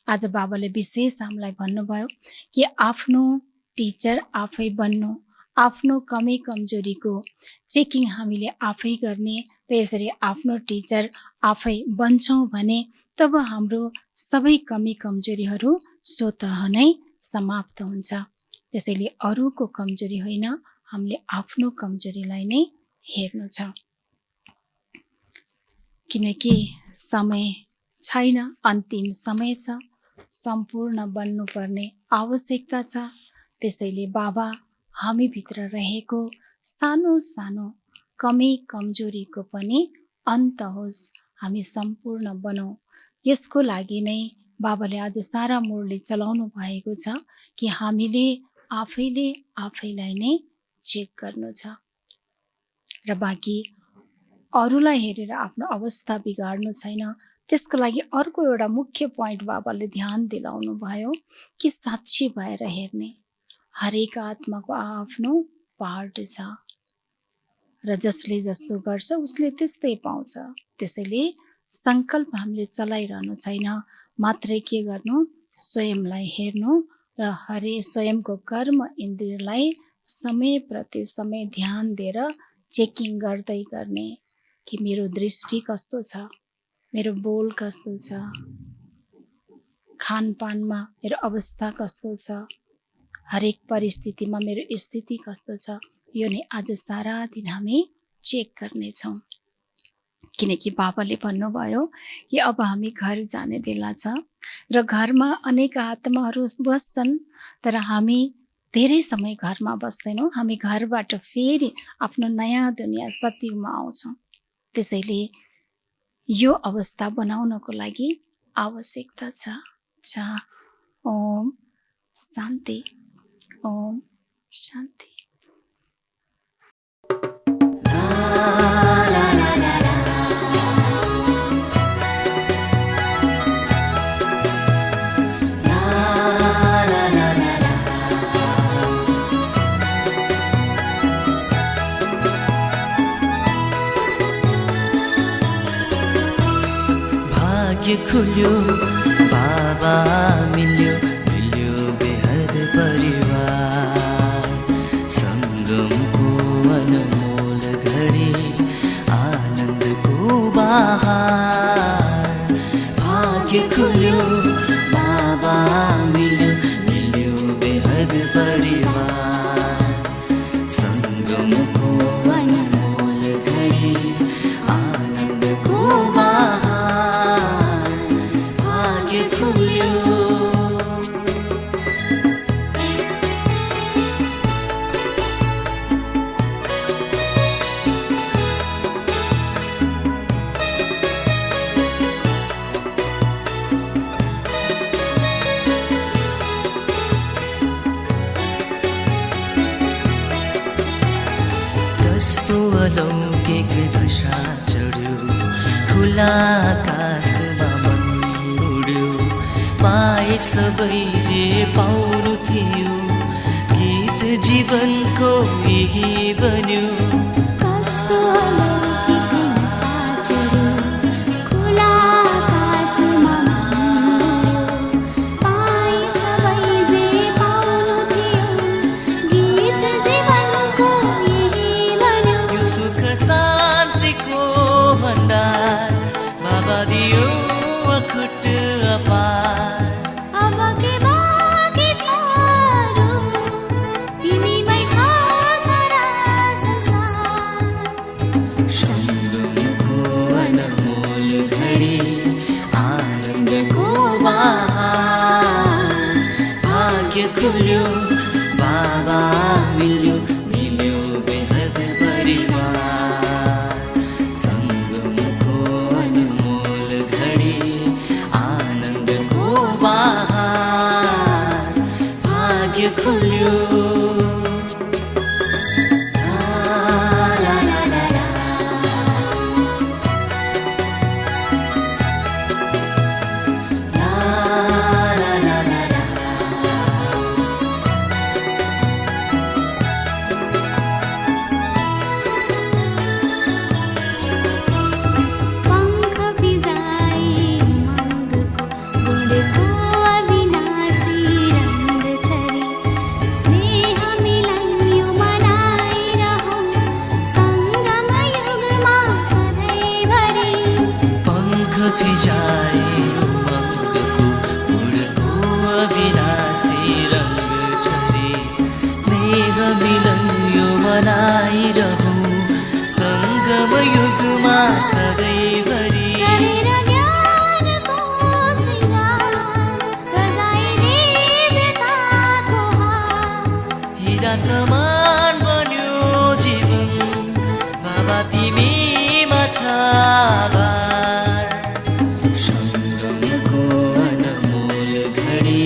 आज बाबाले विशेष हामीलाई भन्नुभयो कि आफ्नो टिचर आफै बन्नु, आफ्नो कमी कमजोरीको चेकिङ हामीले आफै गर्ने। त्यसरी आफ्नो टिचर आफै बन्छौँ भने तब हाम्रो सबै कमी कमजोरीहरू स्वतः नै समाप्त हुन्छ। त्यसैले अरूको कमजोरी होइन, हामीले आफ्नो कमजोरीलाई नै हेर्नु छ, किनकि समय छैन, अन्तिम समय छ, सम्पूर्ण बन्नुपर्ने आवश्यकता छ। त्यसैले बाबा, हामीभित्र रहेको सानो सानो कमी कमजोरीको पनि अन्त होस्, हामी सम्पूर्ण बनौँ। यसको लागि नै बाबाले आज सारा मुरली चलाउनु भएको छ कि हामीले आफैले आफैलाई नै चेक गर्नु छ र बाँकी अरूलाई हेरेर आफ्नो अवस्था बिगार्नु छैन। त्यसको लागि अर्को एउटा मुख्य पोइन्ट बाबाले ध्यान दिलाउनु भयो कि साक्षी भएर हेर्ने। हरेक आत्माको आफ्नो पार्ट छ र जसले जस्तो गर्छ उसले त्यस्तै पाउँछ। त्यसैले सङ्कल्प हामीले चलाइरहनु छैन, मात्रै के गर्नु, स्वयंलाई हेर्नु र स्वयंको कर्म इन्द्रियलाई समय प्रति समय ध्यान दिएर चेकिङ गर्दै गर्ने कि मेरो दृष्टि कस्तो छ, मेरो बोल कस्तो छ, खानपानमा मेरो अवस्था कस्तो छ, हरेक परिस्थितिमा मेरो स्थिति कस्तो छ। यो नै आज सारा दिन हामी चेक गर्नेछौँ, किनकि बाबाले भन्नुभयो कि अब हामी घर जाने बेला छ र घरमा अनेक आत्माहरू बस्छन्, तर हामी धेरै समय घरमा बस्दैनौँ। हामी घरबाट फेरि आफ्नो नयाँ दुनियाँ सत्युगमा आउँछौँ। त्यसैले यो अवस्था बनाउनको लागि आवश्यकता छ। ओम शान्ति, ओम शान्ति। भाग्य खुल्यो, बाबा मिल्यो, मिल्यो बेहद परिवार, सङ्गमको अनमोल घडी, आनन्दको बहार। भाग्य खुल्यो, बाबा मिल्यो, मिल्यो बेहद परिवार, सङ्गमको अनमोल घडी, आनन्दको बहार। भाग्य खुल्यो। कस्तो अलौकिक दशा चढ्यो, खुला आकाशमा मन उड्यो, पाए सबै जे पाउनु थियो, गीत जीवनको यही बन्यो। कस्तो अलौकिक दशा चढ्यो, खुला आकाशमा मन उड्यो, पाए सबै जे पाउनु थियो, गीत जीवनको यही बन्यो। यो सुख शान्तिको भण्डार बाबा दियो अखुट अपार। अब के बाँकी छ अरू, तिमीमै छ सारा संसार। सङ्गमको अनमोल घडी, आनन्दको बहार। भाग्य खुल्यो, बाबा मिल्यो, मिल्यो बेहद परिवार, सङ्गमको अनमोल घडी, आनन्दको बहार। भाग्य खुल्यो। पंख फिजाई मङ्गको गुणको अविनाशी रङ्ग छरी, सधैँभरि गरेर ज्ञानको श्रृङ्गार सजाइदे व्यथाको हार हिरा समान बन्यो जीवन बाबा तिमीमा छ आभार सम्झनको अनमोल घडी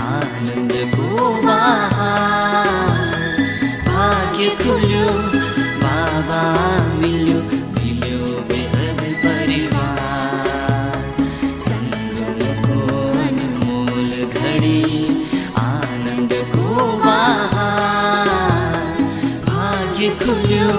आनन्दको बहार भाग्य खुल्यो बाबा मिल्यो बेहद परिवार सम्झनको अनमोल घडी आनन्दको बहार भाग्य खुल्यो